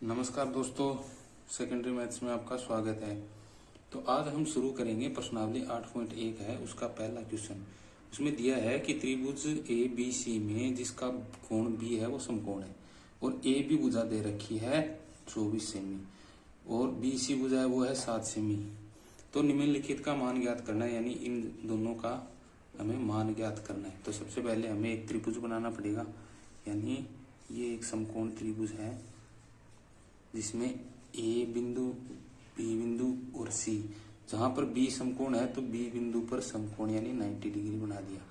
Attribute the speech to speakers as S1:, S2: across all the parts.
S1: नमस्कार दोस्तों, secondary maths में आपका स्वागत है। तो आज हम शुरू करेंगे प्रश्नावली 8.1 है उसका पहला क्वेश्चन। उसमें दिया है कि त्रिभुज ए बी सी में जिसका कोण बी है वो समकोण है और ए बी भुजा दे रखी है 24 सेमी और बी सी भुजा है वो है 7 सेमी। तो निम्नलिखित का मान ज्ञात करना है, यानी इन दोनों का हमें मान ज्ञात करना है। तो सबसे पहले हमें एक त्रिभुज बनाना पड़ेगा, यानी ये एक समकोण त्रिभुज है जिसमें ए बिंदु, बी बिंदु और सी, जहां पर बी समकोण है तो बी बिंदु पर समकोण यानी 90 डिग्री बना दिया।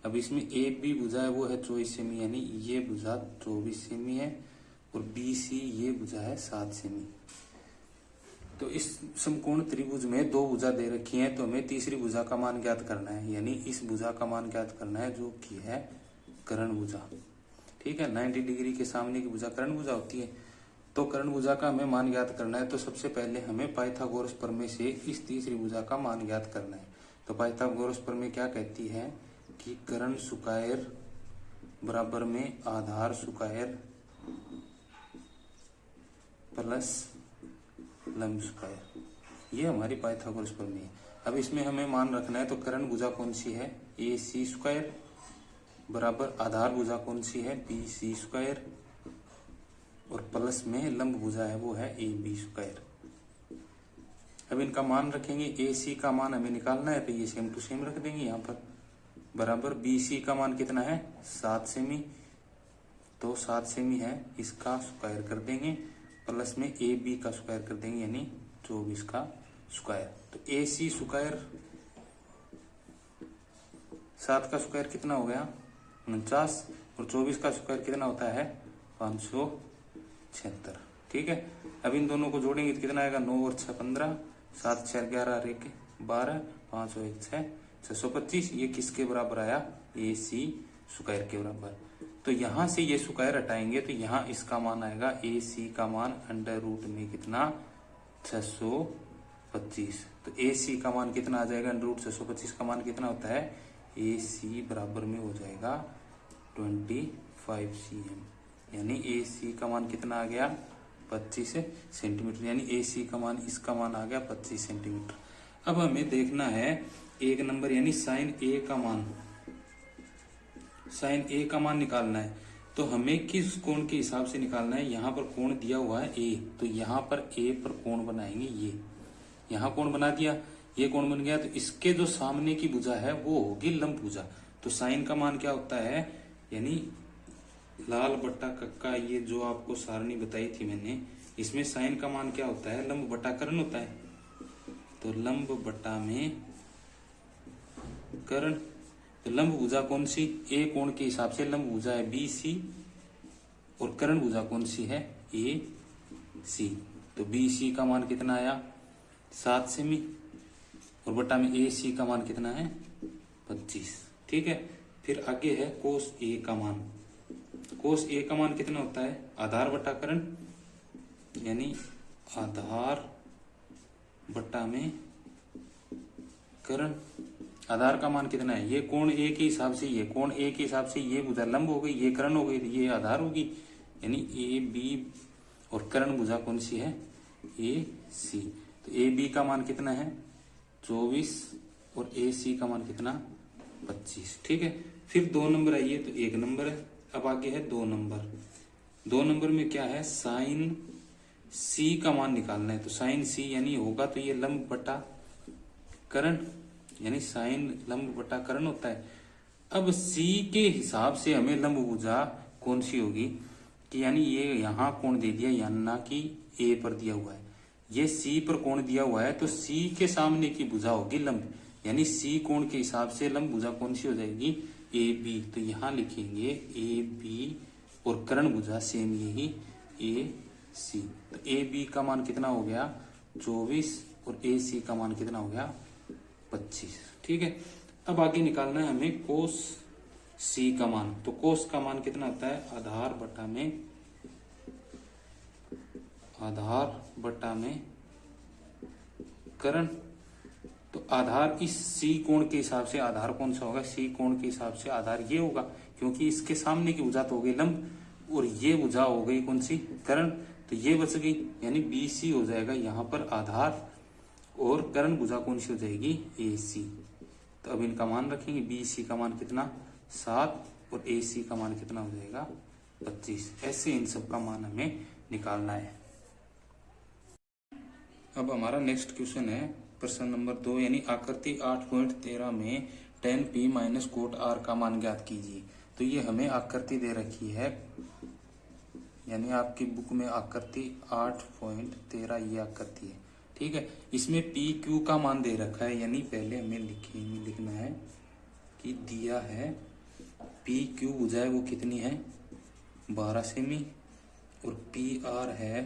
S1: अब इसमें ए बी भुजा है वो है 24 सेमी, यानी ये भुजा 24 सेमी है और बी सी ये भुजा है 7 सेमी। तो इस समकोण त्रिभुज में दो भुजा दे रखी है, तो हमें तीसरी भुजा का मान ज्ञात करना है, यानी इस भुजा का मान ज्ञात करना है जो कि है कर्ण भुजा। ठीक है, 90 डिग्री के सामने की भुजा कर्ण भुजा होती है। तो कर्ण भुजा का हमें मान ज्ञात करना है, तो सबसे पहले हमें पाइथागोरस प्रमेय से इस तीसरी भुजा का मान ज्ञात करना है। तो पाइथागोरस प्रमेय क्या कहती है कि कर्ण स्क्वायर बराबर में आधार स्क्वायर प्लस लंब स्क्वायर, ये हमारी पाइथागोरस प्रमेय है। अब इसमें हमें मान रखना है, तो कर्ण भुजा कौन सी है ए सी स्क्वायर बराबर आधार भुजा कौन सी है बी सी स्क्वायर और प्लस में लंब भुजा है वो है ए बी स्क्वायर। अब इनका मान रखेंगे, ए सी का मान हमें निकालना है तो ये सेम टू सेम रख देंगे यहाँ पर, बराबर बी सी का मान कितना है 7 सेमी, तो 7 सेमी है इसका स्क्वायर कर देंगे प्लस में ए बी का स्क्वायर कर देंगे यानी 24 का स्क्वायर। तो ए सी स्क्वायर 7 का स्क्वायर कितना हो गया 49 और 24 का स्क्वायर कितना होता है 576। ठीक है, अब इन दोनों को जोड़ेंगे तो कितना आएगा 9 और 6 15, 7 6 11 और 1 12, 5 और 1 6 625। ये किसके बराबर आया ए सी स्क्वायर के बराबर। तो यहां से ये स्क्वायर हटाएंगे तो यहाँ इसका मान आएगा ए सी का मान अंडर रूट में कितना 625। तो ए सी का मान कितना आ जाएगा अंडर रूट 625 का मान कितना होता है ए सी बराबर में हो जाएगा 25 cm, यानी ए सी का मान कितना आ गया 25 सेंटीमीटर, यानी ए सी का मान इसका मान आ गया 25 सेंटीमीटर। अब हमें देखना है एक नंबर यानी साइन ए का मान, साइन ए का मान निकालना है। तो हमें किस कोण के हिसाब से निकालना है, यहाँ पर कोण दिया हुआ है ए, तो यहाँ पर ए पर कोण बनाएंगे, ये यहाँ कोण बना दिया, ये कोण बन गया। तो इसके जो सामने की भुजा है वो होगी लंब भुजा। तो साइन का मान क्या होता है, यानी लाल बट्टा कक्का, ये जो आपको सारणी बताई थी मैंने, इसमें साइन का मान क्या होता है लंब बट्टा कर्ण होता है। तो लंब बट्टा में कर्ण, तो लंब भुजा कौन सी ए कोण के हिसाब से लंब भुजा है बी सी और कर्ण भुजा कौन सी है ए सी। तो बी सी का मान कितना आया 7 सेमी और बट्टा में ए सी का मान कितना है 25। ठीक है, फिर आगे है कोस ए का मान। कोस ए का मान कितना होता है आधार बट्टा कर्ण, यानी आधार बट्टा में कर्ण। आधार का मान कितना है, ये कोण ए के हिसाब से, ये कोण ए के हिसाब से ये भुजा लंब हो गई, ये कर्ण हो गई, ये आधार होगी, यानी ए बी और कर्ण भुजा कौन सी है ए सी। तो ए बी का मान कितना है 24 और ए सी का मान कितना 25। ठीक है, फिर 2 नंबर आइए, तो 1 नंबर है। अब आगे है 2 नंबर। 2 नंबर में क्या है साइन सी का मान निकालना है। तो साइन सी यानी होगा तो ये लंब बटा कर्ण, यानी साइन लंब बटा कर्ण होता है। अब सी के हिसाब से हमें लंब भुजा कौन सी होगी, कि यानी ये यहाँ कोण दे दिया, यानी ना कि ए पर दिया हुआ है, ये सी पर कोण दिया हुआ है, तो सी के सामने की भुजा होगी लंब, यानी सी कोण के हिसाब से लंब भुजा कौन सी हो जाएगी ए बी। तो यहां लिखेंगे ए बी और कर्ण भुजा सेम यही ए सी। तो ए बी का मान कितना हो गया 24 और ए सी का मान कितना हो गया 25। ठीक है, अब आगे निकालना है हमें कोस सी का मान। तो कोस का मान कितना होता है आधार बट्टा में कर्ण। तो आधार इस सी कोण के हिसाब से आधार कौन सा होगा सी कोण के हिसाब से आधार ये होगा, क्योंकि इसके सामने की भुजा तो हो गई लंब और ये भुजा हो गई कौन सी कर्ण। तो तो ये बच गई, यानी बी सी हो जाएगा यहाँ पर आधार और कर्ण भुजा कौन सी हो जाएगी ए सी। तो अब इनका मान रखेंगे, बी सी का मान कितना 7 और ए सी का मान कितना हो जाएगा 25। ऐसे इन सब का मान हमें निकालना है। अब हमारा नेक्स्ट क्वेश्चन है प्रश्न नंबर 2, यानी आकृति 8.13 में tan p minus cot r का मान ज्ञात कीजिए। तो ये हमें आकृति दे रखी है, यानी आपकी बुक में आकृति 8.13 ये आकृति है, ठीक है। इसमें पी क्यू का मान दे रखा है, यानी पहले हमें लिखना है कि दिया है पी क्यू भुजा है वो कितनी है 12 सेमी और पी आर है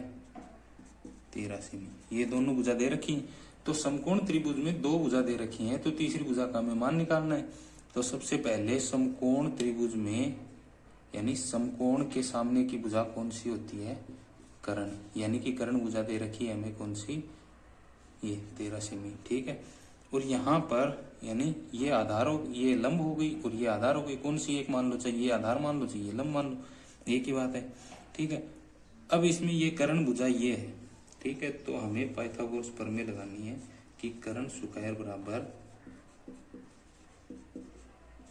S1: 13 सेमी। ये दोनों भुजा दे रखी हैं। तो समकोण त्रिभुज में दो भुजा दे रखी हैं, तो तीसरी भुजा का हमें मान निकालना है। तो सबसे पहले समकोण त्रिभुज में, यानी समकोण के सामने की भुजा कौन सी होती है कर्ण, यानी कि कर्ण भुजा दे रखी है हमें कौन सी ये 13 सेमी, ठीक है। और यहाँ पर यानी ये आधार हो, ये लंब हो गई और ये आधार हो गई, कौन सी एक मान लो, चाहे ये आधार मान लो चाहे ये लंब मान लो, एक ही बात है, ठीक है। अब इसमें ये कर्ण भुजा ये है, ठीक है। तो हमें पाइथागोरस प्रमेय लगानी है कि कर्ण स्क्वायर बराबर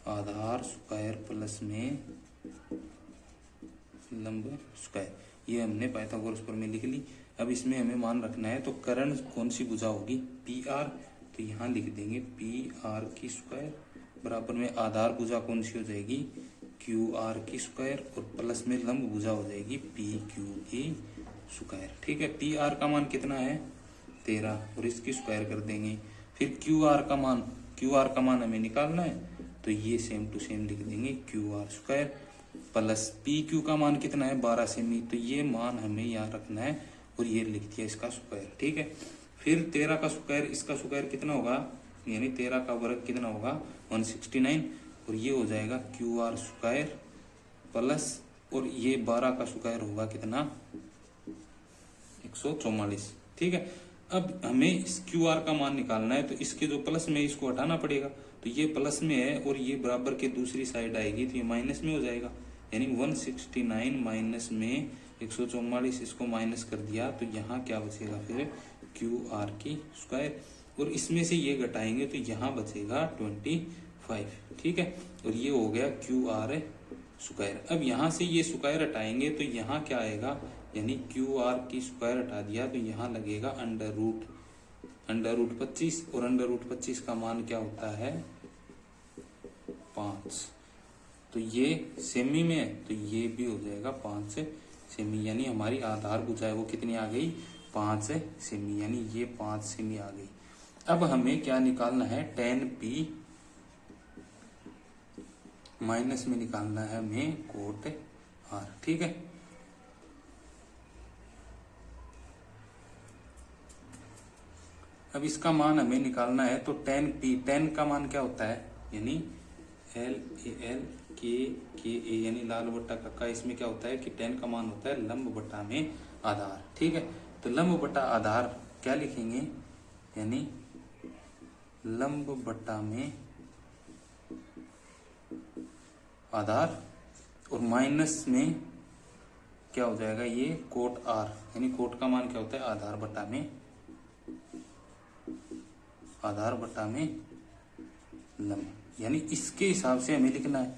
S1: आधार स्क्वायर प्लस में लंब स्क्वायर, ये हमने पाइथागोरस प्रमेय लिख ली। अब इसमें हमें मान रखना है, तो कर्ण कौन सी भुजा होगी पी आर, तो यहाँ लिख देंगे पी आर की स्क्वायर बराबर में आधार भुजा कौन सी हो जाएगी क्यू आर की स्क्वायर और प्लस में लंब भुजा हो जाएगी पी क्यू की स्क्वायर, ठीक है। पी आर का मान कितना है 13 और इसकी स्क्वायर कर देंगे। फिर क्यू आर का मान हमें निकालना है, तो ये सेम टू सेम लिख देंगे Q R square plus P Q का मान कितना है 12 सेमी, तो ये मान हमें यहाँ रखना है और ये लिख दिया इसका स्क्वायर, ठीक है। फिर 13 का स्क्वायर, इसका स्क्वायर कितना होगा, यानी 13 का वर्ग कितना होगा 169 और ये हो जाएगा क्यू आर स्क्वायर प्लस और ये 12 का स्क्वायर होगा कितना 144, ठीक है। अब हमें इस क्यू आर का मान निकालना है, तो इसके जो प्लस में इसको हटाना पड़ेगा, तो ये प्लस में है और ये बराबर के दूसरी साइड आएगी तो ये माइनस में हो जाएगा, यानी 169 माइनस में 144, इसको माइनस कर दिया तो यहाँ क्या बचेगा फिर क्यू आर की स्क्वायर और इसमें से ये घटाएंगे तो यहाँ बचेगा 25, ठीक है। और ये हो गया क्यू आर स्क्वायर। अब यहाँ से ये स्क्वायर हटाएंगे तो यहाँ क्या आएगा, यानी क्यू आर की स्क्वायर हटा दिया तो यहाँ लगेगा अंडर रूट 25 और अंडर रूट 25 का मान क्या होता है 5। तो ये सेमी में है तो ये भी हो जाएगा 5 सेमी, यानी हमारी आधार भुजा है वो कितनी आ गई 5 सेमी, यानी ये 5 सेमी आ गई। अब हमें क्या निकालना है tan p माइनस में निकालना है हमें कोट r, ठीक है। अब इसका मान हमें निकालना है, तो tan का मान क्या होता है, यानी LAL KA यानी लाल बट्टा कक्का, इसमें क्या होता है कि tan का मान होता है लंब बट्टा में आधार, ठीक है। तो लंब बट्टा आधार क्या लिखेंगे, यानी लंब बट्टा में आधार और माइनस में क्या हो जाएगा ये कोट r, यानी कोट का मान क्या होता है आधार बट्टा में लंब, यानी इसके हिसाब से हमें लिखना है,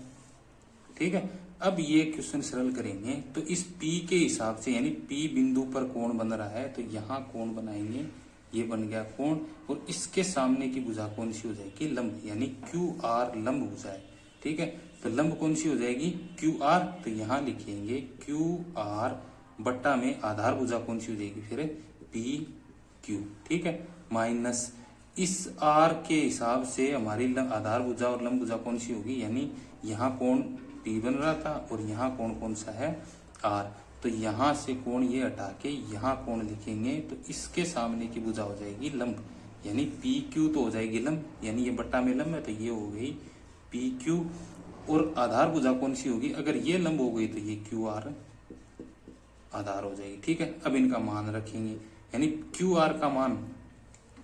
S1: ठीक है। अब ये क्वेश्चन सरल करेंगे, तो इस P के हिसाब से, यानी P बिंदु पर कोण बन रहा है तो यहाँ कोण बनाएंगे, ये बन गया कोण और इसके सामने की भुजा कौन सी हो जाएगी लंब, यानी क्यू आर लंब भुजा है, ठीक है। तो लंब कौन सी हो जाएगी क्यू आर, तो यहाँ लिखेंगे क्यू आर बट्टा में आधार भुजा कौन सी हो जाएगी फिर पी क्यू, ठीक है, माइनस इस आर के हिसाब से हमारी आधार भुजा और लंब भुजा कौन सी होगी, यानी यहाँ कोण P बन रहा था और यहाँ कोण कौन सा है R, तो यहाँ से कोण ये हटा के यहाँ कोण लिखेंगे तो इसके सामने की भुजा हो जाएगी लंब, यानी PQ तो हो जाएगी लंब, यानी ये बट्टा में लंब है तो ये हो गई PQ और आधार भुजा कौन सी होगी, अगर ये लंब हो गई तो ये QR आधार हो जाएगी, ठीक है। अब इनका मान रखेंगे, यानी QR का मान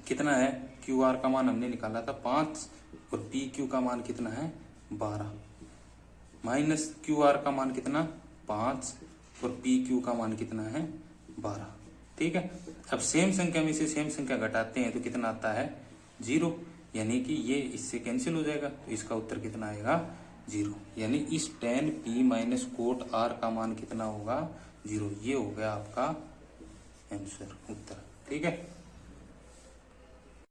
S1: कितना है, QR का मान हमने निकाला था 5 और PQ का मान कितना है 12, माइनस QR का मान कितना 5 और PQ का मान कितना है 12। ठीक है, अब सेम संख्या में से सेम संख्या घटाते हैं तो कितना आता है 0, यानी कि ये इससे कैंसिल हो जाएगा, तो इसका उत्तर कितना आएगा 0। यानी इस tan p minus cot r का मान कितना होगा 0। ये हो गया आपका आंसर, उत्तर। ठीक है।